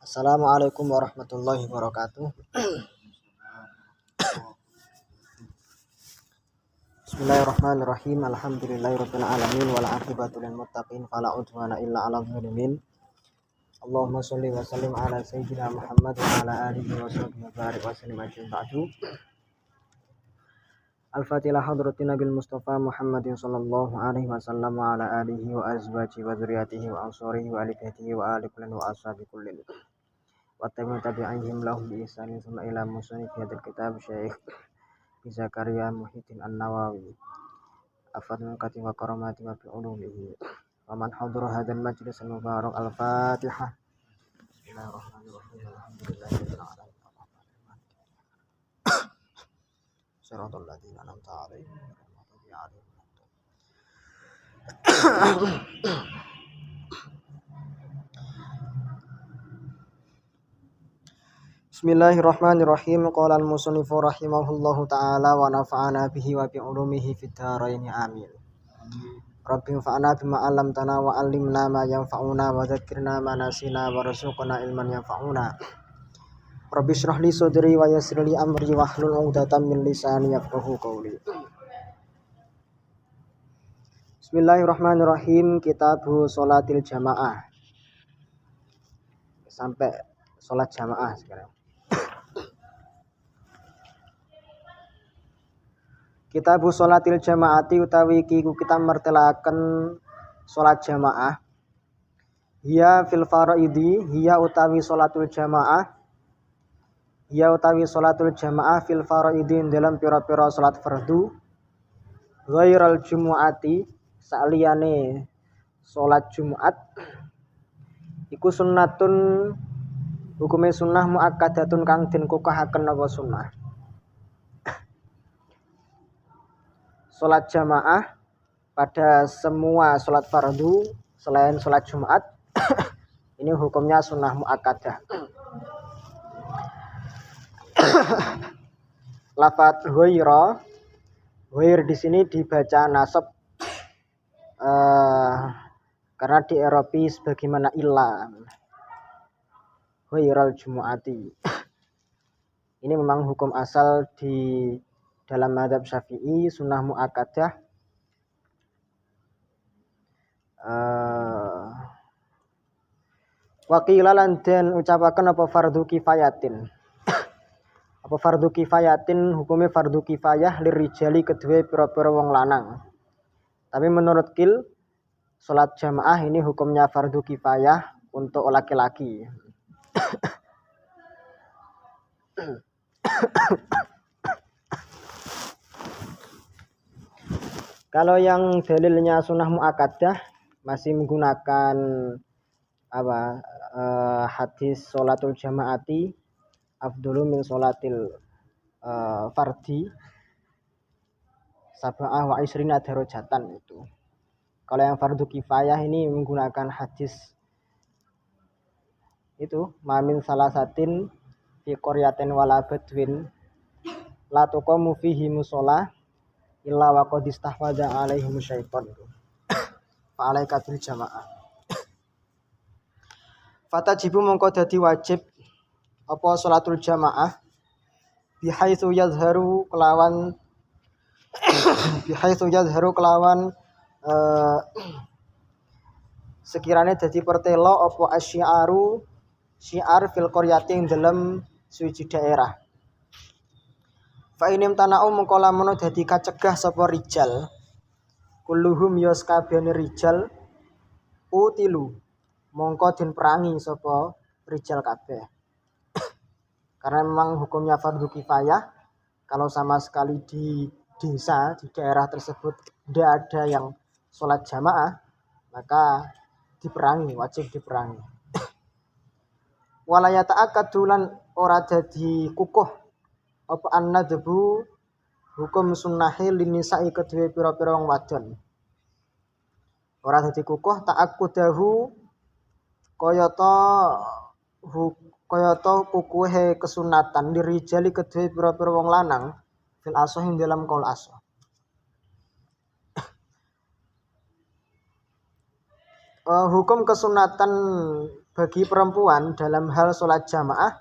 Assalamualaikum warahmatullahi wabarakatuh. Bismillahirrahmanirrahim. Alhamdulillahirabbil alamin wal aqibatu lil muttaqin fala udwana illa 'alal zalimin. Allahumma shalli wa sallim ala sayyidina Muhammad wa ala alihi wa sahbihi wa barik wa sallim ajmain ba'du. Al-Fatihah hadratin Nabil Mustafa Muhammadin sallallahu alaihi wasallam wa ala alihi wa azwajihi wa dzurriyyatihi wa ansarihi wa ali baitihi wa ali kullin wa ashabi kullin. Wa tabi'ihim lahum bi ihsanin tsumma ila musannif hadzal kitab Syekh Zakaria Muhyiddin An-Nawawi afadul kati wa karamati wa bi ulumihi wa man hadara hadzal majlis al-mubarak. Al-Fatihah. Bismillahirrahmanirrahim. Alhamdulillahirabbil alamin. Shiratal ladzina an'amta 'alaihim ghairil maghdubi 'alaihim waladdallin. Bismillahirrahmanirrahim. Qala al-musannifu rahimahullahu ta'ala wa nafa'ana bihi wa bi ulumihi fid dharain amin. Rabbi fa'ana bima 'allamtana wa 'allimna ma yanfa'una wa dzakkirna ma nasina wa rzuqna ilman yanfa'una. Rabbi shrah li sadri wa yassir li amri wa hlul 'uqdatam min lisani yafqahu qawli. Bismillahirrahmanirrahim. Kitabu sholatil jamaah. Sampai sholat jamaah sekarang. Kitabu sholatil jamaati utawi kiku kita mertelaken sholat jamaah. Hiya fil faraidi, hiya utawi sholatul jamaah. Hiya utawi sholatul jamaah fil faraidi dalam pira-pira sholat fardu. Ghairal jumu'ati, saliyane sholat Jumat. Iku sunnatun, hukume sunnah muakkadatun kang den kokahaken apa sunnah. Sholat jamaah pada semua sholat fardu selain sholat Jumat ini hukumnya sunnah muakkadah. Lafaz ghair di sini dibaca nasab karena di Eropa sebagaimana illa ghairal jumu'ati. Ini memang hukum asal di dalam mazhab Syafi'i, sunnah muakkadah. Waqila lan den ucapaken apa fardu kifayatin. Apa fardu kifayatin hukumnya fardu kifayah lirijali kedua pira-pira wong lanang. Tapi menurut Qil salat jamaah ini hukumnya fardu kifayah untuk laki-laki. Kalau yang dalilnya sunnah muakkadah masih menggunakan hadis sholatul jamaati afdhalu min sholatil fardi sab'ah wa isrina darajatan itu. Kalau yang fardu kifayah ini menggunakan hadis itu mamin salasatin fi qaryatin wala badwin la tuqamu fihi musalla illa wa qad istahwadha alaihim syaitan. Fa alaika bil jamaah. Fatajibu mongko dadi wajib apa salatul jamaah bihaitsu yazharu kelawan sekiranya dadi pertelo apa asyiaru syiar fil qaryati dalam suci daerah. Fa inim tanau mengko lamun dadi kacegah sapa rijal kulluhum yos kabehane rijal utilu mongko den perangi sapa rijal kabeh. Karena memang hukumnya fardu kifayah, kalau sama sekali di desa di daerah tersebut tidak ada yang sholat jamaah maka diperangi, wajib diperangi. Walayata akadulan ora dadi kukuh apa annadbu hukum sunnahi linisai kedua pira-pira wong wadon. Ora dadi kukuh ta'akkudahu kayata kukuhe kesunatan dirijali kedua pira-pira wong lanang fil asohin dalam kaul asoh. Hukum kesunatan bagi perempuan dalam hal sholat jamaah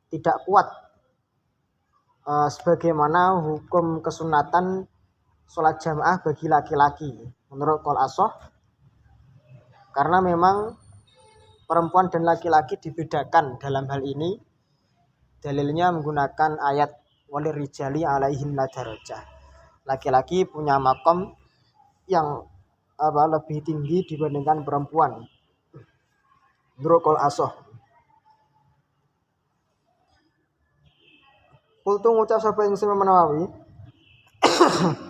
tidak kuat sebagaimana hukum kesunatan sholat jamaah bagi laki-laki menurut qaul ashah, karena memang perempuan dan laki-laki dibedakan dalam hal ini. Dalilnya menggunakan ayat walirijali alaihinna darajah. Laki-laki punya makom yang lebih tinggi dibandingkan perempuan menurut qaul ashah. Kultu ngucap sapa ingsun Imam Nawawi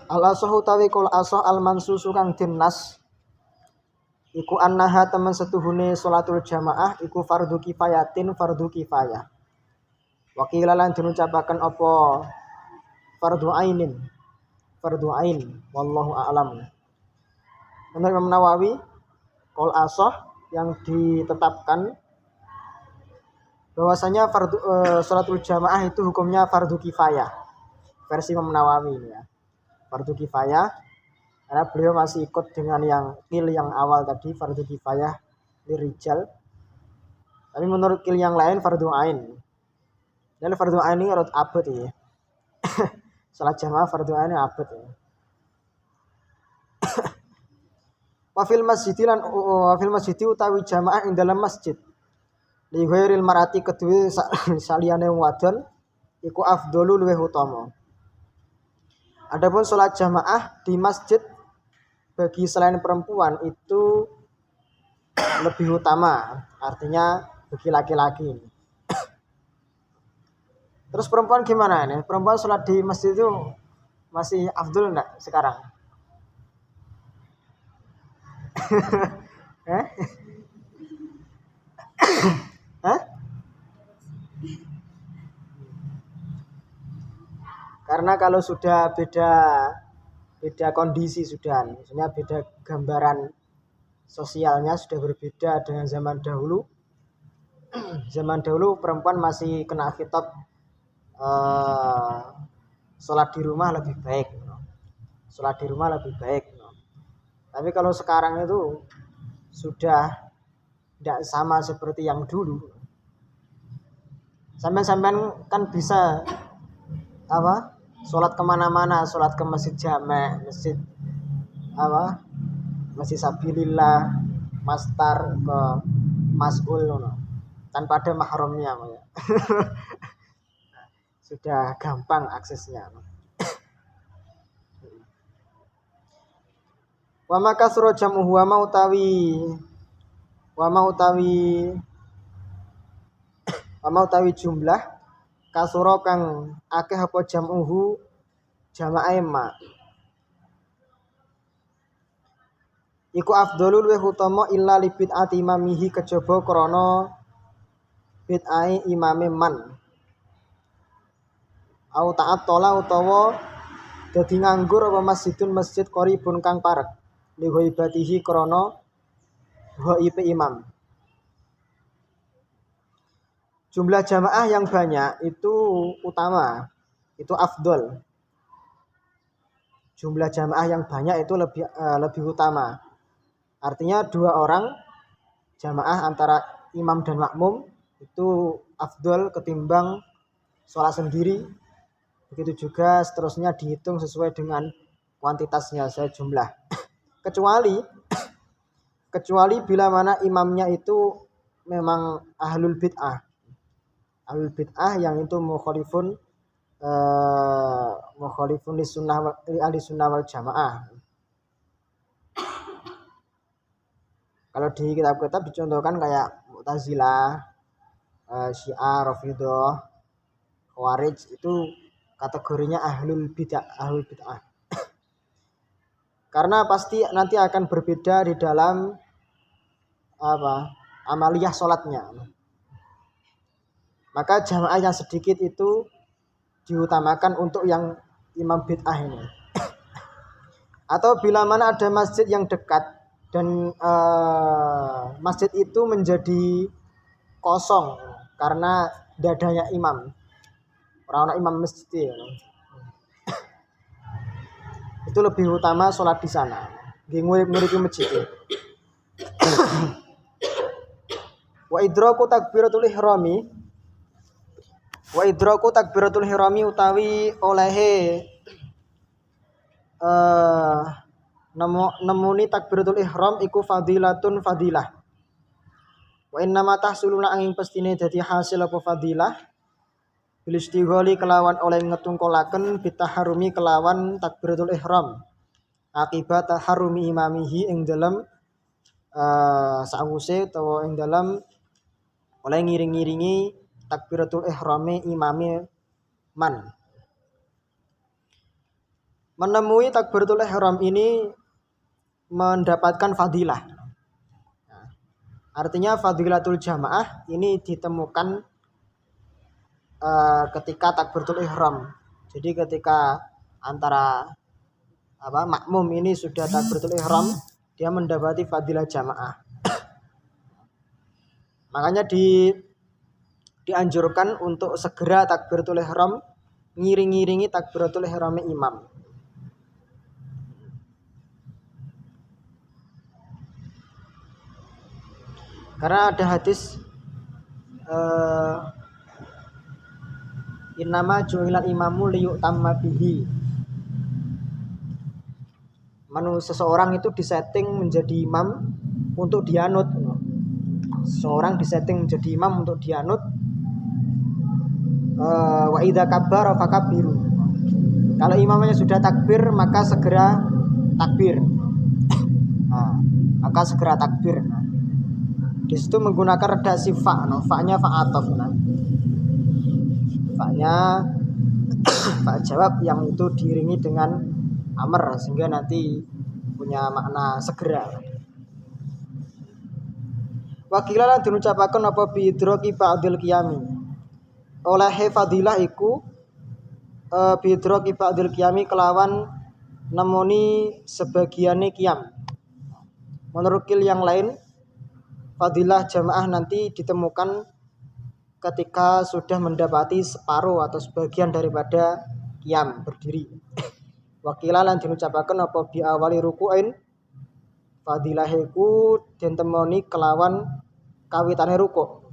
al ashah utawi qaul ashah al mansusu kang dinnas iku annaha temen setuhune sholatul jamaah iku fardhu kifayatin, fardhu kifayah. Wakila lan diucapaken apa fardhu ainin, fardhu ain, wallahu a'lam. Menurut Imam Nawawi, qaul ashah yang ditetapkan bahwasanya sholatul jamaah itu hukumnya fardhu kifayah. Versi Imam Nawawi ini ya. Fardhu kifayah karena beliau masih ikut dengan yang qil yang awal tadi fardhu kifayah lirijal. Tapi menurut qil yang lain fardhu ain. Dan fardhu ain ini rot abad ya. Salat jamaah fardhu ain abad ya. Wa fil masjid utawi jamaah ing dalam masjid. Li ghairil marati kedue saliyane wadon iku afdhalu luwih utama. Adapun salat jamaah di masjid bagi selain perempuan itu lebih utama, artinya bagi laki-laki. Terus perempuan gimana ini? Perempuan sholat di masjid itu masih afdol enggak sekarang? Hah? Karena kalau sudah beda kondisi sudah, maksudnya beda gambaran sosialnya sudah berbeda dengan zaman dahulu. Zaman dahulu perempuan masih kena khitab sholat di rumah lebih baik, sholat di rumah lebih baik. Tapi kalau sekarang itu sudah tidak sama seperti yang dulu. Sampai-sampai kan bisa sholat kemana-mana, sholat ke masjid jamek, masjid masjid sabilillah, mastar ke mas'ul tanpa ada mahramnya ya. Sudah gampang aksesnya. Wa maka sura jamuhu wa utawi jumlah kasura kang akeh apa jamuhu jama'e ma iku afdhalul wa utama illa li bid'ati imamihi kejaba krana bid'ae imame man au ta'attala utawa dadi nganggur apa masjidun masjid qaribun kang parek li ghaibatihi krana ghaibe imam. Jumlah jamaah yang banyak itu utama, itu afdol. Jumlah jamaah yang banyak itu lebih utama. Artinya 2 orang jamaah antara imam dan makmum itu afdol ketimbang sholat sendiri. Begitu juga seterusnya dihitung sesuai dengan kuantitasnya, saya jumlah. Kecuali bila mana imamnya itu memang ahlul bid'ah. Ahlul bid'ah yang itu mukhalifun li sunnah wal jamaah. Kalau di kitab-kitab dicontohkan kayak Mu'tazilah, Syiah, Rafidhah, Khawarij itu kategorinya ahlul bid'ah. Karena pasti nanti akan berbeda di dalam amaliyah sholatnya. Maka jamaah yang sedikit itu diutamakan untuk yang imam bid'ah ini. Atau bila mana ada masjid yang dekat dan masjid itu menjadi kosong karena tidak adanya imam, orang imam masjid itu lebih utama sholat di sana. Nggih ngurip-nguripi masjid. Wa idraku takbiratul ihrami utawi olehe nemuni takbiratul ihram iku fadilatun fadilah. Wa inna ma tahsuluna angin pestine dadi hasil apa fadilah bil istighali kelawan oleh ngetungkolaken bitaharumi kelawan takbiratul ihram akibat taharumi imamihi ing dalem sawuse utawa ing dalem oleh ngiring-ngiringi takbiratul ihrame imame man. Menemui takbiratul ihram ini mendapatkan fadilah. Nah, artinya fadilatul jamaah ini ditemukan ketika takbiratul ihram. Jadi ketika antara makmum ini sudah takbiratul ihram, dia mendapati fadilah jamaah. Makanya dianjurkan untuk segera takbiratul ihram, ngiring-ngiringi takbiratul ihram imam. Karena ada hadis innama ju'ilal imamu liyu'tamma bihi. Seseorang itu disetting menjadi imam untuk dianut. Seseorang disetting menjadi imam untuk dianut. Wa idza kabbara fakabbiru. Kalau imamnya sudah takbir maka segera takbir. Maka segera takbir. Di situ menggunakan redaksi fa, fa-nya fa'atof. Fa-nya fa jawab yang itu diiringi dengan amr sehingga nanti punya makna segera. Wakila lan diucapaken apa bidroki ba'dil qiyami. Oleh fadilah iku bidroki ba'dil qiyami kelawan nemoni sebagiane qiyam. Menurut kil yang lain fadilah jamaah nanti ditemukan ketika sudah mendapati separuh atau sebagian daripada qiyam berdiri. Wakila lan diucapaken apa bi awali ruku'in fadilah iku den temoni kelawan kawitane ruku'.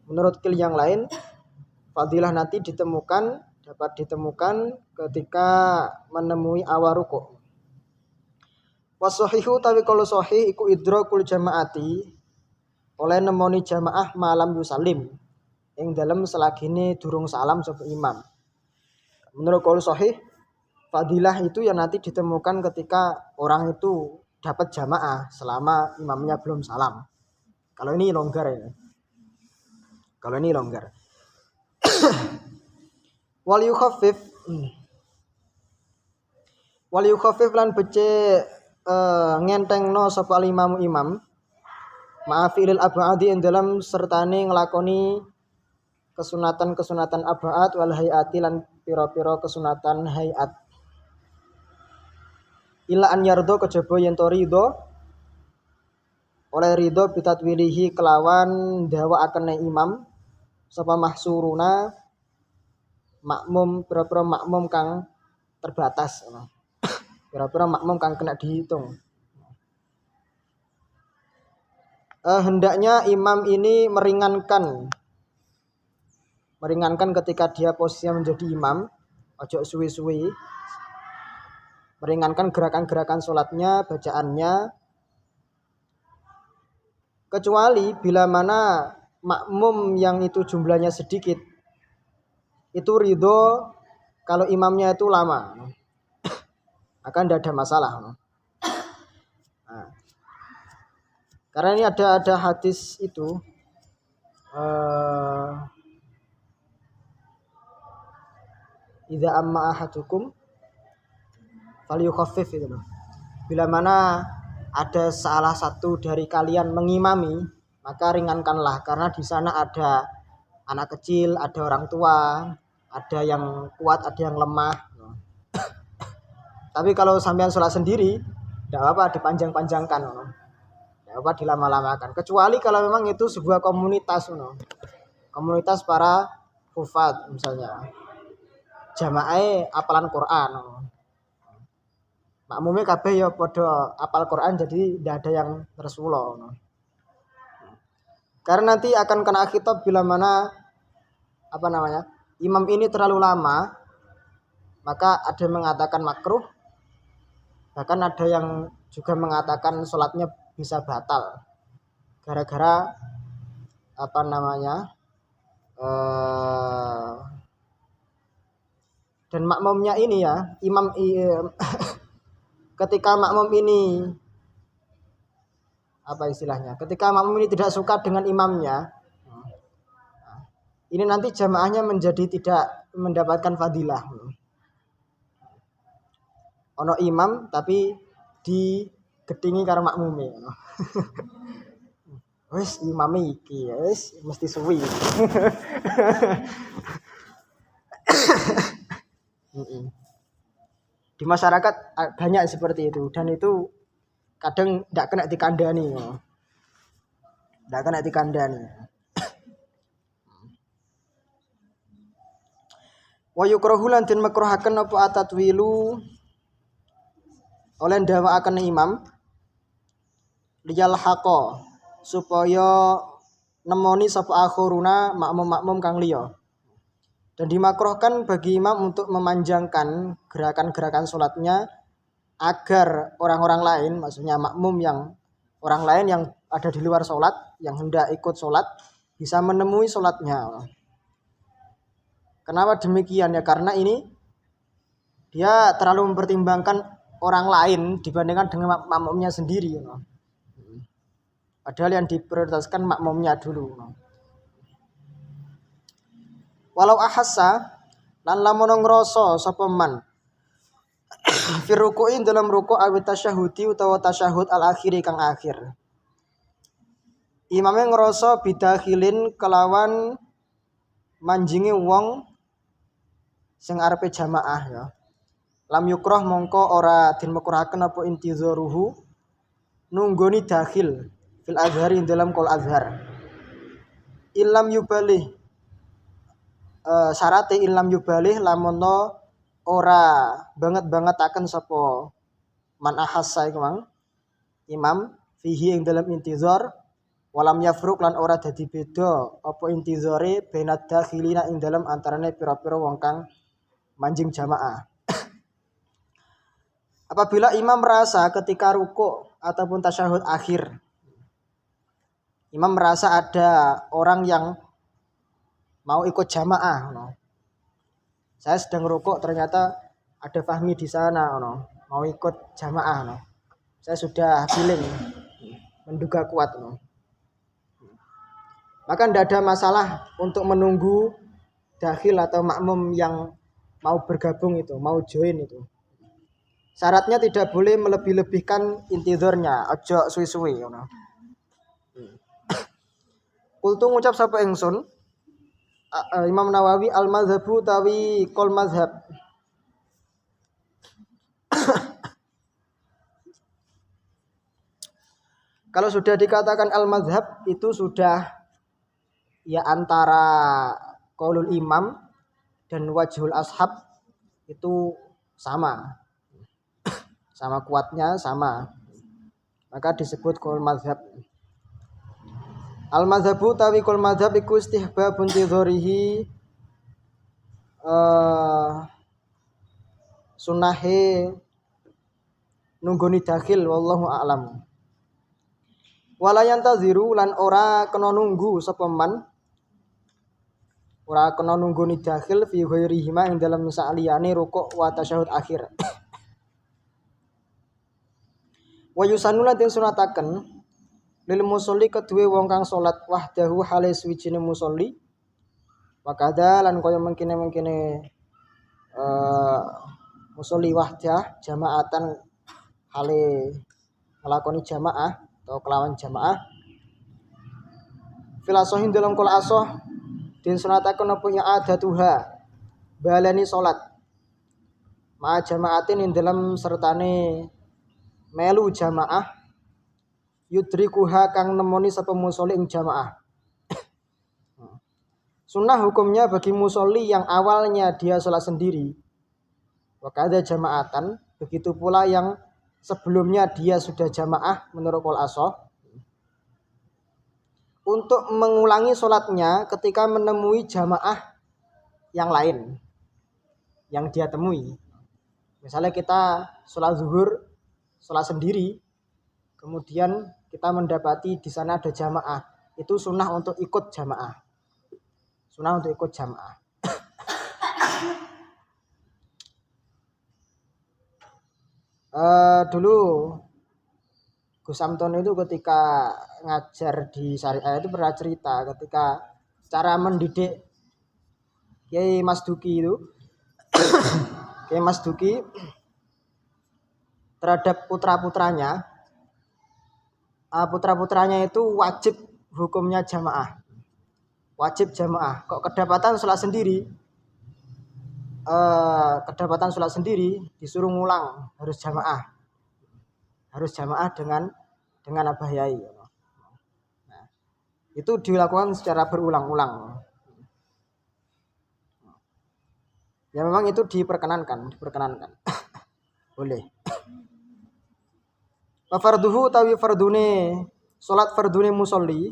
Menurut kil yang lain fadilah nanti dapat ditemukan ketika menemui awal ruku'. Wasahihu tapi kalau sahih iku idrakul jamaati oleh nemoni jamaah malam yusalim ing dalem selagine durung salam sapa imam. Menurut kalau sahih fadilah itu yang nanti ditemukan ketika orang itu dapat jamaah selama imamnya belum salam. Kalau ini longgar ya. Kalau ini longgar. Wal yukhaffif lan becik ngentengno sapa imamu imam ma'afilil ab'adi ing dalam sertane nglakoni kesunatan-kesunatan ab'ad wal hayati lan pira-pira kesunatan hayat. Ila an yardo kejaba yen to ridho oleh ridho bitatwilihi kelawan dawa akene imam sapa mahsuruna makmum pira-pira makmum kang terbatas. Pira-pira makmum kang kena dihitung. Hendaknya imam ini meringankan ketika dia posisinya menjadi imam, ojo suwi-suwi. Meringankan gerakan-gerakan sholatnya, bacaannya. Kecuali bila mana makmum yang itu jumlahnya sedikit, itu ridho kalau imamnya itu lama. Akan tidak ada masalah. Nah, karena ini ada hadis itu idza amma ahadukum falyukhaffif itu. Bila mana ada salah satu dari kalian mengimami, maka ringankanlah karena di sana ada anak kecil, ada orang tua, ada yang kuat, ada yang lemah. Tapi kalau sampean sholat sendiri, tidak apa dipanjang-panjangkan, tidak apa dilama-lamakan. Kecuali kalau memang itu sebuah komunitas, komunitas para hufad misalnya, jamaah apalan Quran. Makmumnya kabeh ya podo apal Quran, jadi tidak ada yang tersulo. Karena nanti akan kena khitab bila mana imam ini terlalu lama, maka ada yang mengatakan makruh, bahkan ada yang juga mengatakan sholatnya bisa batal gara-gara dan makmumnya ini ya, ketika makmum ini ketika makmum ini tidak suka dengan imamnya, ini nanti jamaahnya menjadi tidak mendapatkan fadilah. Ono imam tapi digedingi karo makmume. Wis imame iki wis mesti suwi. Di masyarakat banyak seperti itu, dan itu kadang tidak kena dikandani. Tidak kena dikandani. Wa yukrahu lan den makruhaken apa atatwilu oleh ndawakaken imam liyal haqa supaya nemoni sapa akhiruna makmum-makmum kang liya. Dan dimakruhkan bagi imam untuk memanjangkan gerakan-gerakan sholatnya agar orang-orang lain, maksudnya makmum yang orang lain yang ada di luar sholat, yang hendak ikut sholat, bisa menemui sholatnya. Kenapa demikian ya? Karena ini dia terlalu mempertimbangkan orang lain dibandingkan dengan makmumnya sendiri. Padahal yang diprioritaskan makmumnya dulu. Walau ahassa lan lamun ngrasa sapa man fi ruku'in dalam ruku' awit tasyahudi utawa tasyahud al akhiri kang akhir. Imame ngrasa bidakhilin kelawan manjingi wong sing arepe jamaah ya. Lam yukrah mongko ora den makruhaken apa intizaruhu nunggoni dakhil fil azhari dalam kol azhar. Ilam yubalih syarate ilam yubalih lamun ora banget-bangetaken sapa man ahassa iku mang imam fihi ing dalam intizar walam yafruq lan ora dadi beda apa intizare benad dakhilina ing dalam antarane pira-pira wong kang manjing jamaah. Apabila imam merasa ketika ruku ataupun tasyahud akhir, imam merasa ada orang yang mau ikut jamaah, saya sedang rukuk ternyata ada Fahmi di sana, mau ikut jamaah, saya sudah feeling, menduga kuat, maka tidak ada masalah untuk menunggu dakhil atau makmum yang mau bergabung itu, mau join itu. Syaratnya tidak boleh melebih-lebihkan intizornya, ojo suwi-suwi. Kultu ngucap sapa ingsun Imam Nawawi al-mazhabu tawi kol mazhab. Kalau sudah dikatakan al-mazhab itu sudah ya antara qaulul imam dan wajhul ashab itu sama. Sama kuatnya sama. Maka disebut qaul mazhab. Al-mazhabu tawi kul mazhab iku istihbabun tidharihi sunahe nunggoni dakhil wallahu a'lam. Wala yantaziru lan ora kena nunggu sapa man ora kena nunggoni dakhil fi ghairihima ing dalam sa'liyane rukuk wa tasyahud akhir. Wa yusanuna den sunataken lil musolli kedue wong kang salat wahdahu hale suwijine musolli wakada lan kaya mengkene musolli wahdah jamaatan hale nglakoni jamaah atau kelawan jamaah filasohin dalam kul asoh den sunataken apa ya adatuha balani salat ma jamaatin ing dalam sertane melu jamaah yudrikuha kang nemoni sapa musolli ing jamaah. Sunnah hukumnya bagi musolli yang awalnya dia sholat sendiri, wakada jamaatan, begitu pula yang sebelumnya dia sudah jamaah menurut qaul asoh. untuk mengulangi sholatnya ketika menemui jamaah yang lain yang dia temui. Misalnya kita sholat zuhur, sholat sendiri, kemudian kita mendapati di sana ada jamaah, itu sunnah untuk ikut jamaah. Sunnah untuk ikut jamaah. Dulu Gus Samtono itu ketika ngajar di Syariah itu pernah cerita ketika cara mendidik Kiai Mas Duki itu Kiai Mas Duki terhadap putra-putranya itu wajib hukumnya jamaah, wajib jamaah. Kok kedapatan sholat sendiri disuruh ngulang, harus jamaah dengan Abah Yai. Nah, itu dilakukan secara berulang-ulang. Ya memang itu diperkenankan. Boleh. Wa farduhu tawi fardune salat fardune musolli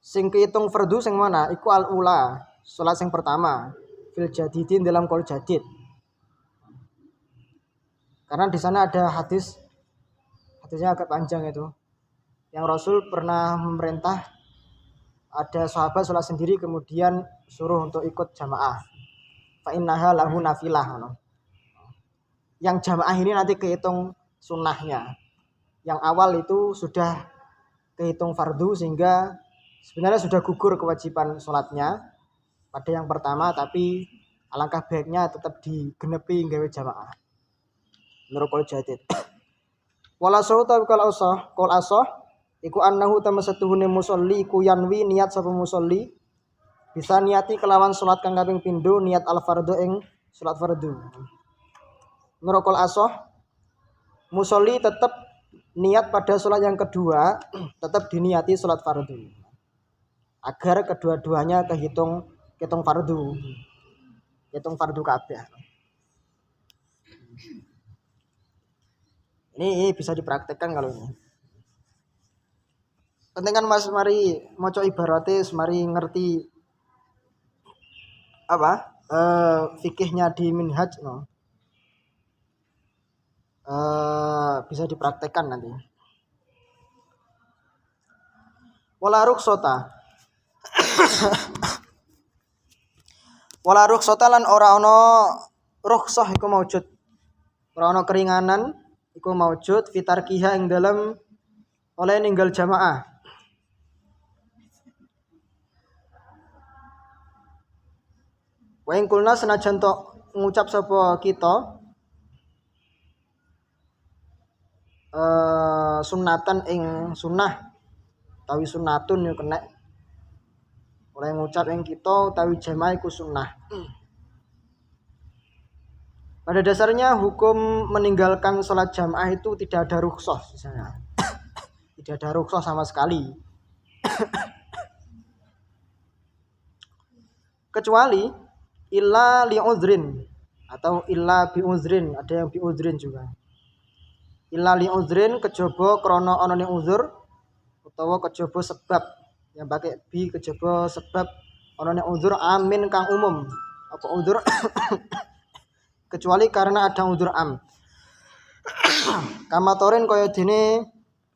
sing kehitung fardu sing mana iku al ula, salat sing pertama fil jadidin dalam qaul jadid. Karena di sana ada hadisnya agak panjang itu. Yang Rasul pernah memerintah ada sahabat salat sendiri kemudian suruh untuk ikut jamaah. Fa innaha lahu nafilah. Yang jamaah ini nanti kehitung sunnahnya. Yang awal itu sudah kehitung fardu sehingga sebenarnya sudah gugur kewajiban sholatnya pada yang pertama, tapi alangkah baiknya tetap digenepi gawe jamaah. Menurut qaul jadid. Wala sauta kal asah, qaul asah iku annahu tamasatuhune musolli iku yanwi niat sapa musolli bisa niati kelawan salat kang kaping pindho niat al fardhu ing salat fardu. Menurut qaul asah musolli tetap niat pada sholat yang kedua tetap diniati sholat fardu agar kedua-duanya kehitung fardu kabeh. Ini bisa dipraktekkan kalau ini. Penting kan Mas mari maca ibarate mari ngerti fikihnya di minhaj no. Bisa dipraktekkan nanti. Wala rukhsata lan ora ana rukhsah iku maujud. Ora ana keringanan iku maujud fitarkiha ing dalam oleh ninggal jamaah. Wa ing kulna senajan tok ngucap sapa kita sunatan ing sunnah tawi sunnatun yo kena oleh ngucap ing kita tawi jamaah iku sunnah. Pada dasarnya hukum meninggalkan sholat jamaah itu tidak ada rukhsah misalnya. Tidak ada rukhsah sama sekali. Kecuali illa li uzrin atau illa bi uzrin, ada yang bi uzrin juga. Illa li uzrin kejaba krana anane uzur utawa kejaba sebab, yang pakai bi kejaba sebab anane uzur amin kang umum. Apa uzur? Kecuali karena ada uzur am. Kamatoren kaya dene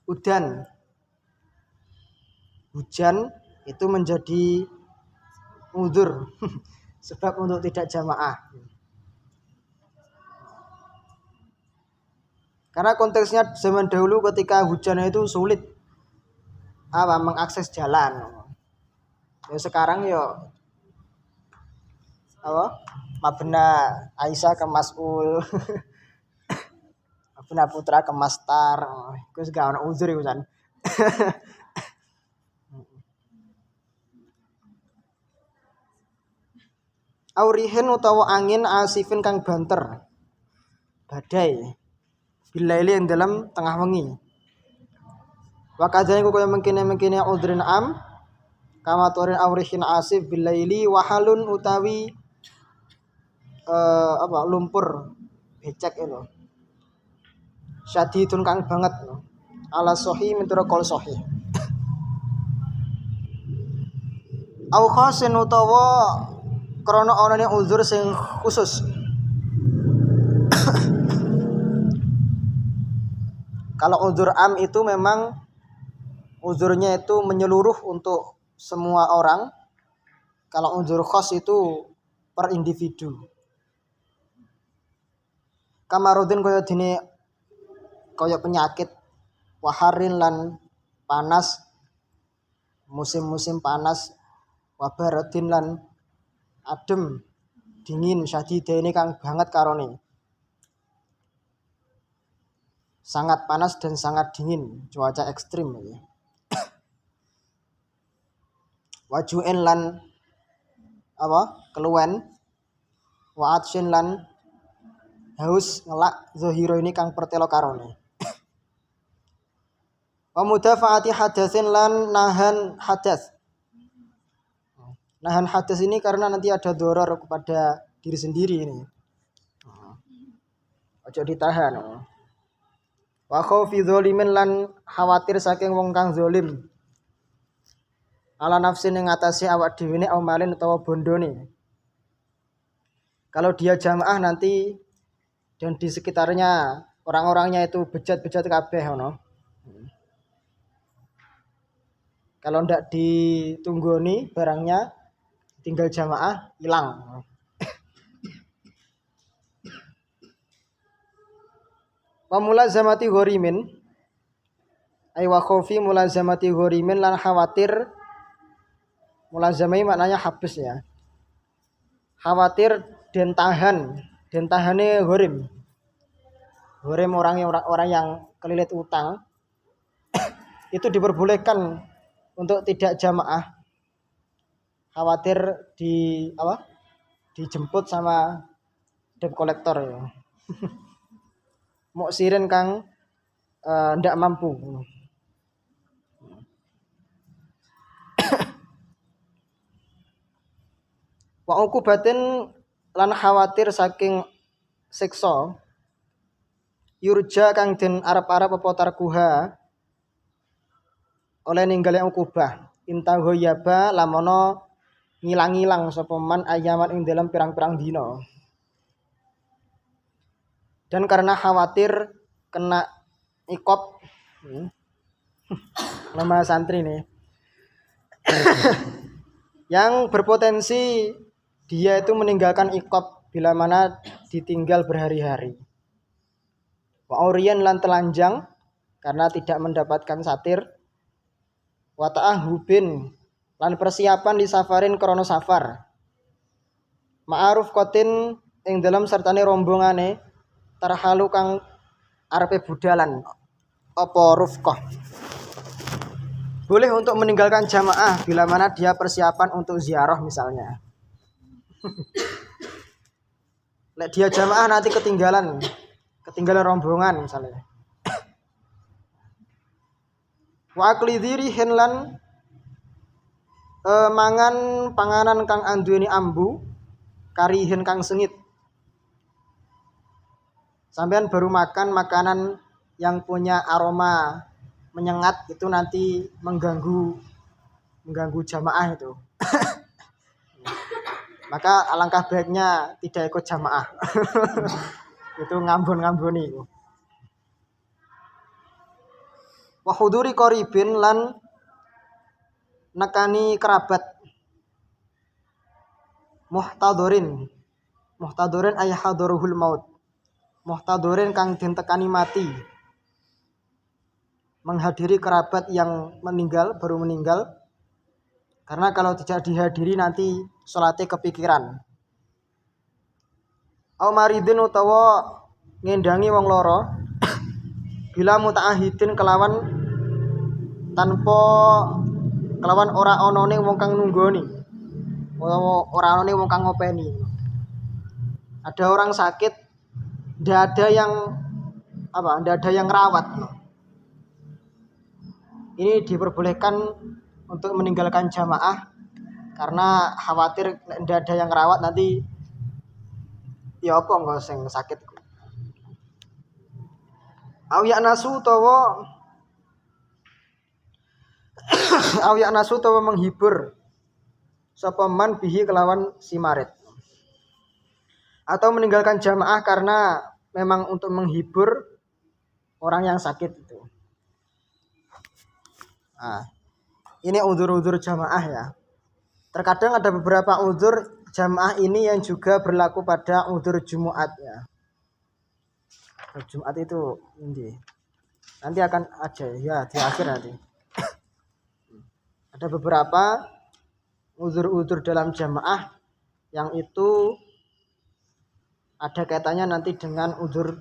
hujan itu menjadi uzur sebab untuk tidak jamaah. Karena konteksnya zaman dahulu ketika hujan itu sulit mengakses jalan. Ya sekarang yo Mabna Aisyah ke Mas'ul. Mabna Putra ke Mastar. Iku gak ono uzur iku kan. Aurihin utawa angin asifin kang banter. Badai. Bilaili ing dalam tengah wengi. Wa kadzane kaya mengkene udrin am kama turin aurihin asif bilaili wahalun utawi lumpur becek itu. Syadidun kang banget no. Ala sahih miturut qaul sahih. Au khasin utawa krana anane uzur sing khusus. Kalau uzur am itu memang uzurnya itu menyeluruh untuk semua orang. Kalau uzur khas itu per individu. Kamarudin kaya penyakit, waharin lan panas, musim-musim panas, wabaradin lan adem, dingin, syadidene kang banget karone. Sangat panas dan sangat dingin, cuaca ekstrim ya. Wajuin lan keluwen, wa'atsyin lan haus ngelak zahira ini kang pertelo karone. Wa mudafaati hadatsin lan nahan hadas. Nahan hadas ini karena nanti ada doror kepada diri sendiri ini. Ojo ditahan. Wa khaufi zalimin lan khawatir saking wong kang zalim. Ala nafsin ing ngatasi awak dhewe ne amalin utawa bondone. Kalau dia jamaah nanti dan di sekitarnya orang-orangnya itu bejat-bejat kabeh ngono. Kalau ndak ditunggoni barangnya tinggal jamaah hilang. Wa mulazamati ghorimin ay wa khaufi mulazamati ghorimin lan khawatir. Mulazamai maknanya habis ya. Khawatir dan tahane ghorim. Ghorim orang yang kelilit utang itu diperbolehkan untuk tidak jamaah. Khawatir dijemput sama debt collector ya. Muksirin kang ndak mampu. Wa uqubatin lan khawatir saking siksa yurja kang den arep-arep apa tarkuha oleh ninggal yang ukubah intaho yaba lamono ngilang-ilang sapa man ayaman ing dalam pirang-pirang dina. Dan karena khawatir kena ikop nama santri nih yang berpotensi dia itu meninggalkan ikop bila mana ditinggal berhari-hari. Wa auriyan lan telanjang karena tidak mendapatkan satir. Wa ta'ahubin lan persiapan di safarin krono safar. Ma'aruf kotin ing dalam sertane rombongane tarhalu kang arepe budalan apa rufqah. Boleh untuk meninggalkan jamaah bila mana dia persiapan untuk ziarah misalnya. Lek dia jamaah nanti ketinggalan rombongan misalnya. Wa akli dhirihin lan mangan panganan kang anduweni ambu karihin kang sengit. Sampean baru makan makanan yang punya aroma menyengat itu nanti mengganggu jamaah itu. Maka alangkah baiknya tidak ikut jamaah. Itu ngambon-ngamboni. Wa huduri qaribin lan nekani kerabat. Muhtadorin ay hadaruhul maut. Muhtadorin kang den tekani mati. Menghadiri kerabat yang baru meninggal. Karena kalau tidak dihadiri nanti salatnya kepikiran. Au maridin utawa ngendangi wong loro bila mutaahidin kelawan ora onone wong kang nunggoni. Ora onone wong kang ngopeni. Ada orang sakit, ndak ada yang rawat. Ini diperbolehkan untuk meninggalkan jamaah karena khawatir ndak ada yang rawat nanti ya apa engko sing sakit. Au ya nasu utawa menghibur sapa man bihi kelawan si marid. Atau meninggalkan jamaah karena memang untuk menghibur orang yang sakit itu. Nah, ini udzur-udzur jamaah ya. Terkadang ada beberapa udzur jamaah ini yang juga berlaku pada udzur Jumat ya. Jumat itu ini nanti akan ada ya di akhir nanti. Ada beberapa udzur-udzur dalam jamaah yang itu ada kaitannya nanti dengan udzur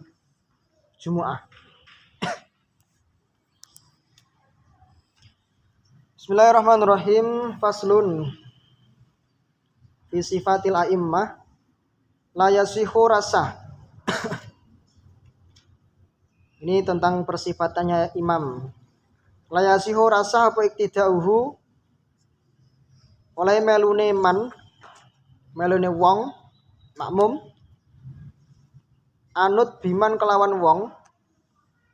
Jumu'ah. Bismillahirrahmanirrahim. Faslun fi sifatil a'immah la yasihu rasah. Ini tentang persifatannya imam. La yasihu rasah apa iktidauhu oleh melune man, melune wong makmum anut biman kelawan wong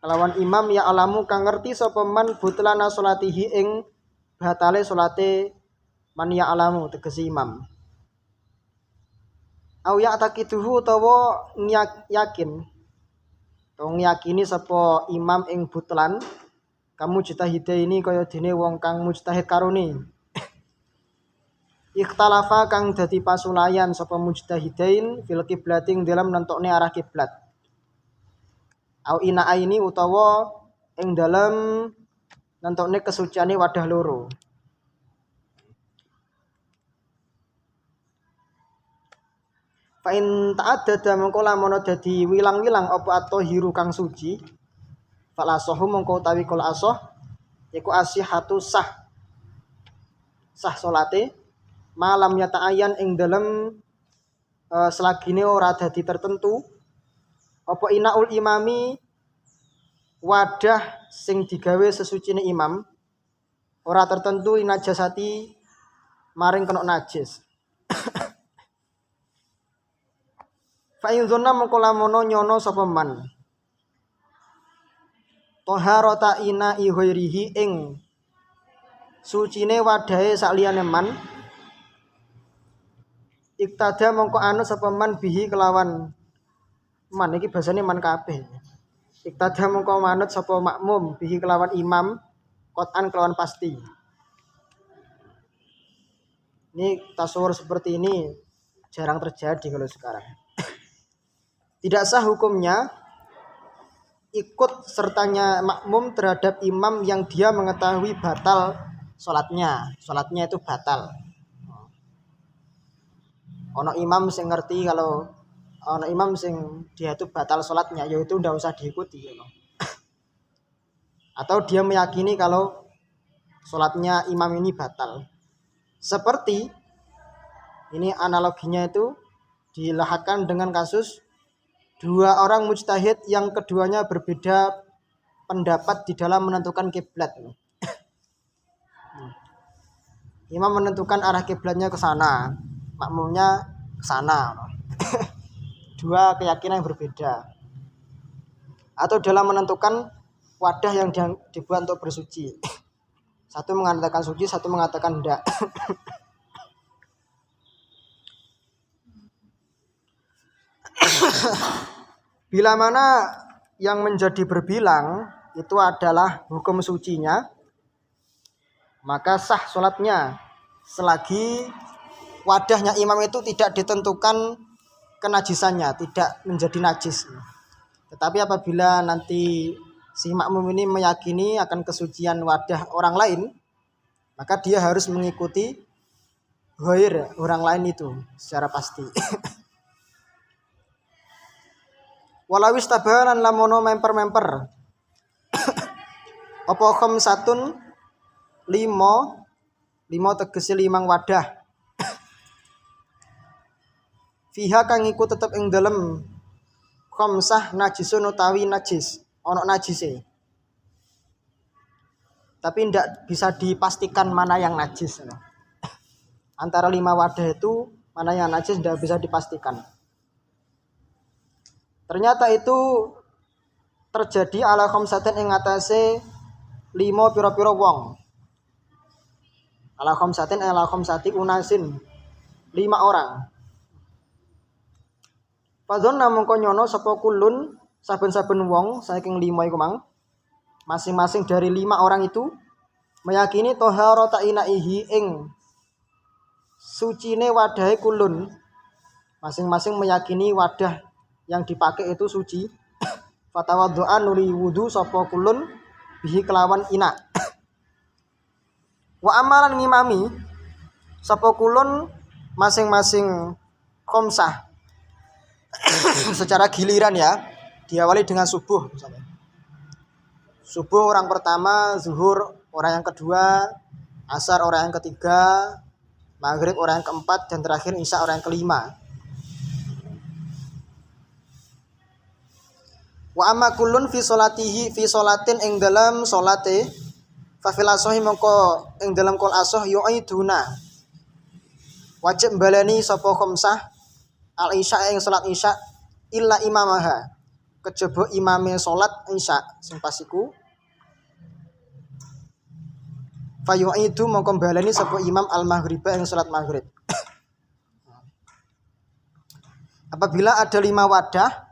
kelawan imam ya alamu kang ngerti sapa man butlana salatihi ing batale salate man ya alamu tegesi imam. Au ya taqiduhu utawa yakin utawa ngiyakini sapa imam ing butlan kamu mujtahide ini kaya dene wong kang mujtahid karone. Ikhtalafa kang dadi pasulayan sapa mujtahidain fil qiblating dalam nentokne arah kiblat. Au ina ini utawa ing dalam nentokne kesuciane wadah loro. Fa in ta'addada mengko lamun dadi wilang-wilang apa at-thahiru kang suci. Fala sahu mengko utawi kul asah iku asihatu sah salate malam yata'ayan ing dalem selagine ora dadi tertentu apa inaul imami wadah sing digawe sesucine imam ora tertentu inajasati maring kena najis. Fa in dzanna mengko lamono nyono sapa man taharata ina ghairihi ing sucine wadahe sakliyane man iktada mongko anu sapa man bihi kelawan man iki basane man kabeh. Iktada mongko manut sapa makmum bihi kelawan imam qot'an kelawan pasti. Ini tasawur seperti ini jarang terjadi kalau sekarang. Tidak sah hukumnya ikut sertanya makmum terhadap imam yang dia mengetahui batal sholatnya itu batal. Ono imam sing ngerti kalau ono imam sing dia itu batal sholatnya, yaitu ndak usah diikuti you know. Atau dia meyakini kalau sholatnya imam ini batal. Seperti ini analoginya itu dilahatkan dengan kasus dua orang mujtahid yang keduanya berbeda pendapat di dalam menentukan kiblat. Imam menentukan arah kiblatnya ke sana, makmumnya ke sana. Dua keyakinan yang berbeda. Atau dalam menentukan wadah yang dibuat untuk bersuci. Satu mengatakan suci, satu mengatakan tidak. Bila mana yang menjadi berbilang itu adalah hukum sucinya, maka sah sholatnya selagi wadahnya imam itu tidak ditentukan kenajisannya, tidak menjadi najis. Tetapi apabila nanti si makmum ini meyakini akan kesucian wadah orang lain, maka dia harus mengikuti ghair orang lain itu secara pasti. Walawis tabalan lamono memper apa khamsatun limo tegese limang wadah fiha kang iku tetep ing dalem khamsah najisun utawi najis ana najise tapi ndak bisa dipastikan mana yang najis antara 5 wadah itu mana yang najis ndak bisa dipastikan. Ternyata itu terjadi ala khamsatin ing atase 5 pira-pira wong. Ala khamsati unasin 5 orang. Fadzonna mongko nyono sapa kulun saben-saben wong saking 5 iku mang masing-masing dari 5 orang itu meyakini toharata inaihi ing sucine wadahe kulun. Masing-masing meyakini wadah yang dipakai itu suci. Fatawaddu'a nuli wudu sapa kulun bihi kelawan ina. Wa amalan ngimami sapa kulun masing-masing khamsah secara giliran ya, diawali dengan subuh misalnya. Subuh orang pertama, zuhur orang yang kedua, asar orang yang ketiga, maghrib orang yang keempat, dan terakhir isya orang yang kelima. Wa amma kullun fi sholatin ing dalam salate fa fil asohi mongko ing dalam kol asoh yu'iduna wajib balani sapa khamsah al isya ing salat isya illa imamaha kejaba imame salat isya sing pas iku fa yu'idu mongko balani sapa imam al maghriba ing salat maghrib. Apabila ada 5 wadah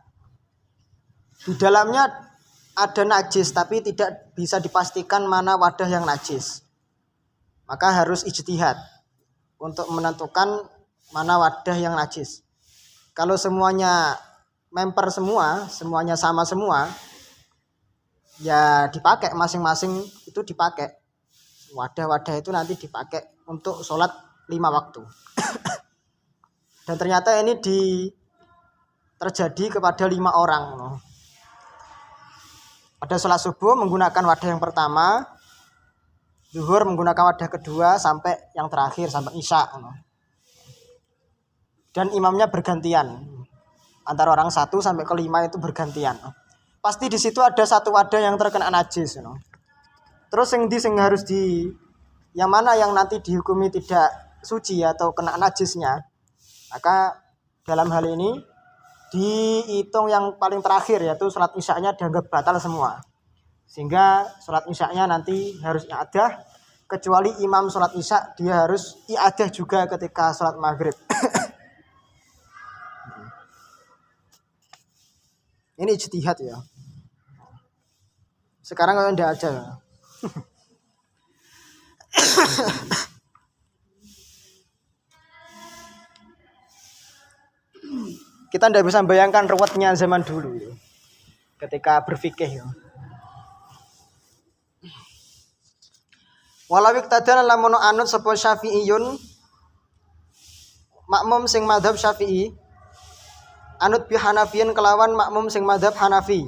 di dalamnya ada najis tapi tidak bisa dipastikan mana wadah yang najis, maka harus ijtihad untuk menentukan mana wadah yang najis. Kalau semuanya memper semuanya sama semua, ya dipakai masing-masing itu dipakai. Wadah-wadah itu nanti dipakai untuk sholat 5 waktu. Dan ternyata ini terjadi kepada 5 orang. Pada sholat subuh menggunakan wadah yang pertama, zuhur menggunakan wadah kedua, sampai yang terakhir sampai isya. Dan imamnya bergantian, antara orang 1 sampai ke 5 itu bergantian. Pasti di situ ada satu wadah yang terkena najis. Terus yang harus yang mana yang nanti dihukumi tidak suci atau kena najisnya, maka dalam hal ini dihitung yang paling terakhir, yaitu sholat isya'nya dianggap batal semua, sehingga sholat isya'nya nanti harus i'adah, kecuali imam sholat isya' dia harus i'adah juga ketika sholat maghrib. Ini ijtihad ya. Sekarang kalau tidak ada. Kita tidak bisa membayangkan ruwetnya zaman dulu ya, ketika berfikih ya. Walawik tadana lamun anut sapa Syafi'iyun makmum sing madhab Syafi'i anut bi Hanafiyin kelawan makmum sing madhab Hanafi.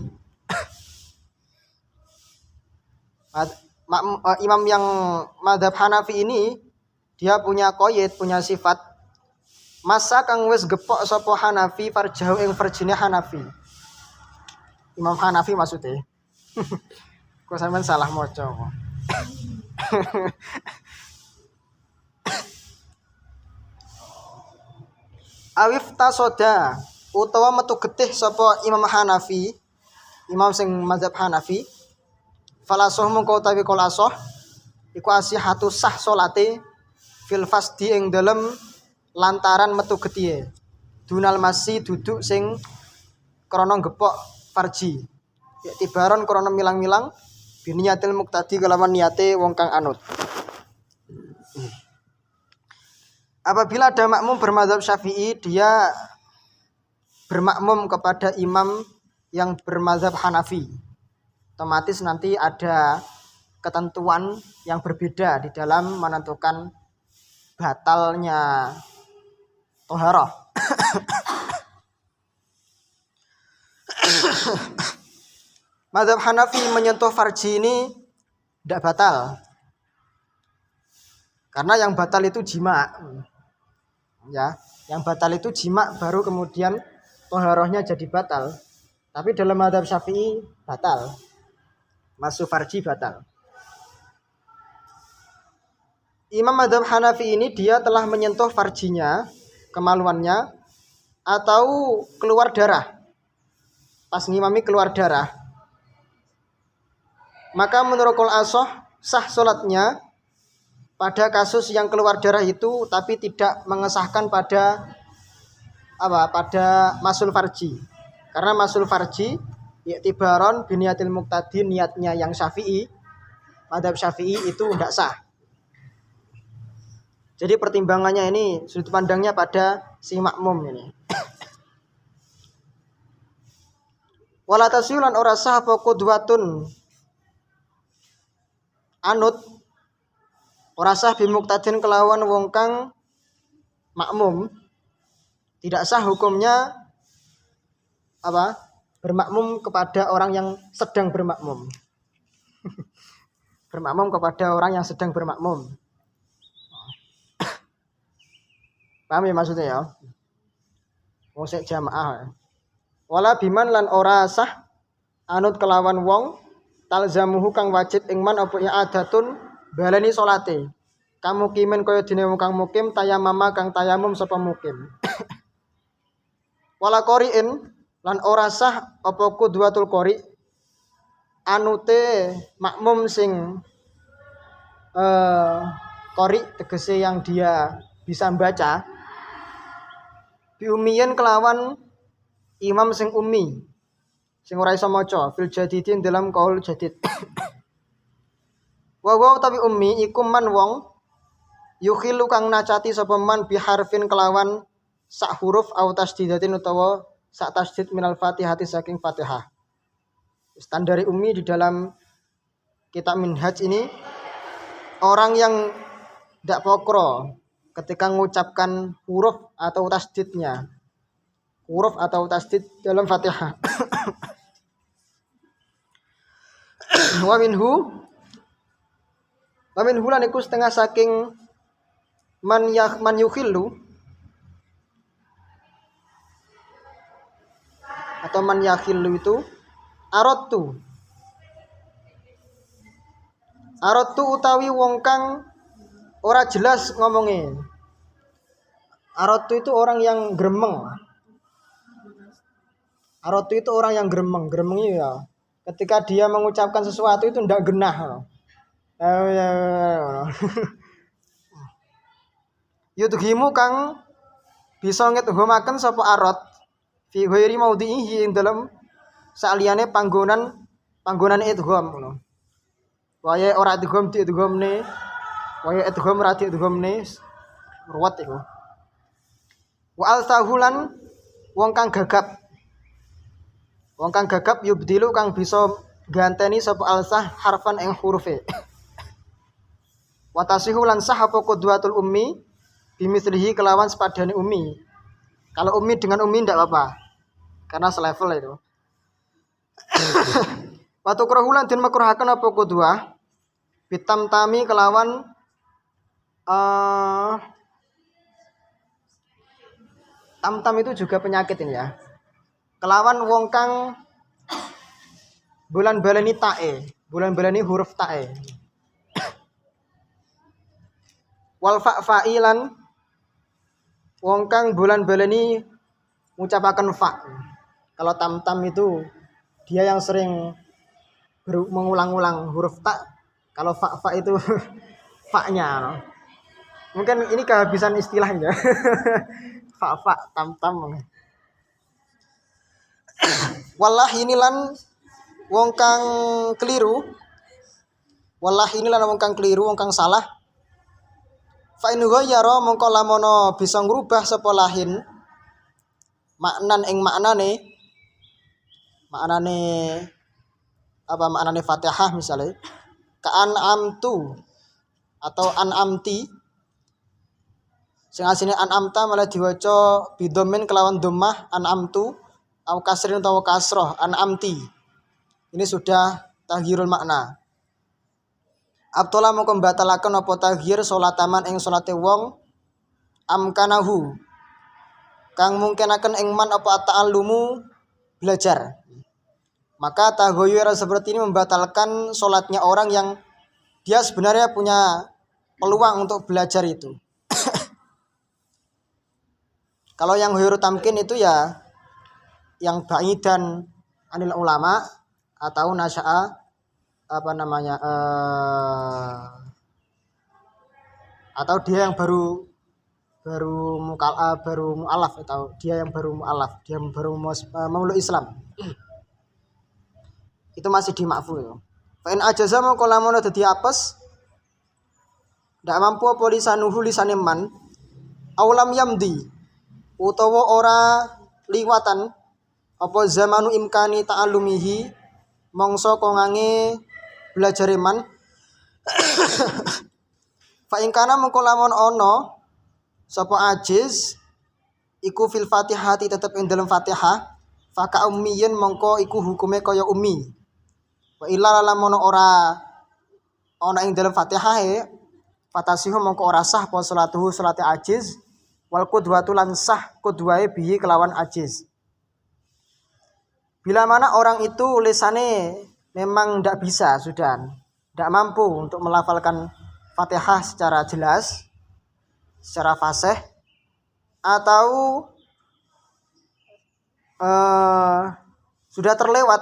Imam yang madhab Hanafi ini dia punya qaid, punya sifat masa kang wis gepok sapa Hanafi farjahu ing farjine Hanafi. Imam Hanafi maksudnya. Kok sampean salah maca kok. Awif tasoda utawa metu getih sapa Imam Hanafi, imam sing mazhab Hanafi, falasoh mengko utawi kolasoh iku asihatu sah salate fil fasdi ing dalem lantaran metu getihe. Dunal masih duduk sing krana gepok farji. Ya tibaron krana milang-milang biniyatil muqtadi kelawan niate wong kang anut. Apabila ada makmum bermadzhab Syafi'i, dia bermakmum kepada imam yang bermadzhab Hanafi. Otomatis nanti ada ketentuan yang berbeda di dalam menentukan batalnya toharah. Madzhab Hanafi menyentuh farji ini tidak batal, karena yang batal itu jima. Ya, yang batal itu jima, baru kemudian toharahnya jadi batal. Tapi dalam madzhab Syafi'i batal, masuk farji batal. Imam madzhab Hanafi ini dia telah menyentuh farjinya, kemaluannya, atau keluar darah. Pas ngimami keluar darah, maka menurut qaul asoh sah sholatnya pada kasus yang keluar darah itu tapi tidak mengesahkan pada masul farji. Karena masul farji i'tibaron biniyatil muqtadi, niatnya yang Syafi'i, madhab Syafi'i itu tidak sah. Jadi pertimbangannya ini sudut pandangnya pada si makmum ini. Wala tasyulan ora sah apa qudwatun anut ora sah bimuqtadin kelawan wong kang makmum, tidak sah hukumnya bermakmum kepada orang yang sedang bermakmum. Bermakmum kepada orang yang sedang bermakmum. Paham ya maksudnya ya? Wong sek jamaah. Wala biman lan ora sah anut kelawan wong talzamuhu kang wajib ing man apa ya adatun baleni salate. Kamu kimen kaya dene wong kang mukim tayamama kang tayamum sapa mukim. Wala qori'in lan ora sah apa qudwatul qori anute makmum sing qori tegese yang dia bisa membaca biumiyen kelawan imam sing ummi sing ora iso maca fil jadidin dalam kaul jadid. Wa tapi ummi iku man wong yukhilu kang nacati sapa man biharfin kelawan sak huruf au tasdidatin utawa sak tasdid minal Fatihati saking Fatihah. Standar ummi di dalam kitab Minhaj ini orang yang tidak pokro ketika mengucapkan huruf atau tasdidnya. Huruf atau tasdid dalam Fatihah. Wa minhu lan iku setengah saking man yukhillu atau man yakhillu itu aradtu utawi wong kang ora jelas ngomongnya. Aradtu itu orang yang gremeng. Aradtu itu orang yang gremeng. Gremeng ya ketika dia mengucapkan sesuatu itu ndak genah. Yudhimu kang bisa ngidhamaken sapa arad fi ghairi maudhihi ing dalem saliyane panggonan idgham ngono. Wae ora idgham di idghamne, wae idgham ra di idghamne ruwet iku. Wa al-sahulan wong kang gagap. Wong kang gagap yubdilu kang bisa ganteni sapa alsah harfan ing hurufe. Wa tasihu lan sah apa qudwatul ummi bimislihi kelawan sepadane ummi. Kalau ummi dengan ummi ndak apa-apa. Karena selevel itu. Wa tukrahulan den makruhaken apa qudwah bitamtami kelawan tamtam itu juga penyakit ini ya. Kelawan wong kang bulan baleni tae, bulan baleni huruf tae. Wal fa'ilan wong kang bulan baleni ngucapaken fa. Kalau tamtam itu dia yang sering mengulang-ulang huruf ta. Kalau fa itu fa-nya. Mungkin ini kehabisan istilahnya. Fa tamtam. Wallahi ini lan wong kang keliru. Wallahi ini lan wong kang keliru, wong kang salah. Fa in ghayyara mongko lamono bisa ngrubah sapa lahin maknan ing maknane Fatihah misalnya ka an'amtu atau an'amti sing asline an'amta malah diwaca bidhammin kelawan dhammah an'amtu au kasrin utawa kasroh an'amti. Ini sudah taghyirul makna. Abtola mongko batalaken apa taghyir salataman ing salate wong amkanahu kang mungkinaken ing man apa ta'allumu belajar. Maka taghyir seperti ini membatalkan salatnya orang yang dia sebenarnya punya peluang untuk belajar itu. Kalau yang huru tamkin itu ya yang ba'idan anil ulama atau nasya'a atau dia yang baru mualaf, atau dia yang baru mualaf, dia baru memeluk Islam, itu masih dimakfu itu. Fa in ajaza mongko lamun dadi apes ndak mampu apa lisanuhu lisane man aulam yamdi utawa ora liwatan apa zamanu imkani ta'alumihi mongso kongange belajar man fa in kana mongko lamun ana sapa ajiz iku fil Fatihati tetep ing dalam Fatihah faka ummiyin mongko iku hukume kaya ummi wa illa lamun ora ana ing dalam Fatihah fatasihu mongko ora sah apa salatuhu salate ajiz wal qudwatu lan sah qudwae bihi kelawan ajiz. Bila mana orang itu lisane memang tidak bisa, sudah tidak mampu untuk melafalkan Fatihah secara jelas, secara fasih, atau sudah terlewat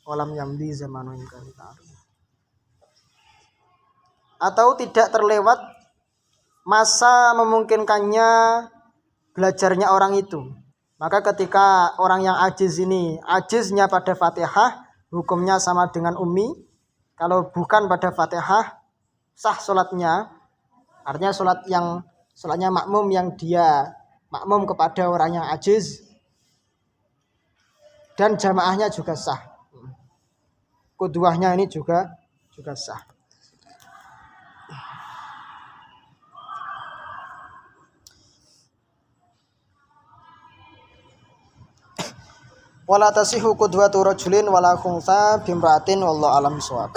kolam yamdi zamanu imkani ta'aruf, atau tidak terlewat masa memungkinkannya belajarnya orang itu, maka ketika orang yang ajiz ini ajiznya pada Fatihah, hukumnya sama dengan ummi. Kalau bukan pada Fatihah, sah sholatnya. Artinya sholatnya makmum yang dia makmum kepada orang yang ajiz, dan jamaahnya juga sah. Qudwahnya ini juga sah. Wala tasihu qudwatu rajulin wala khunsa bimra'atin wallahu alam shawab.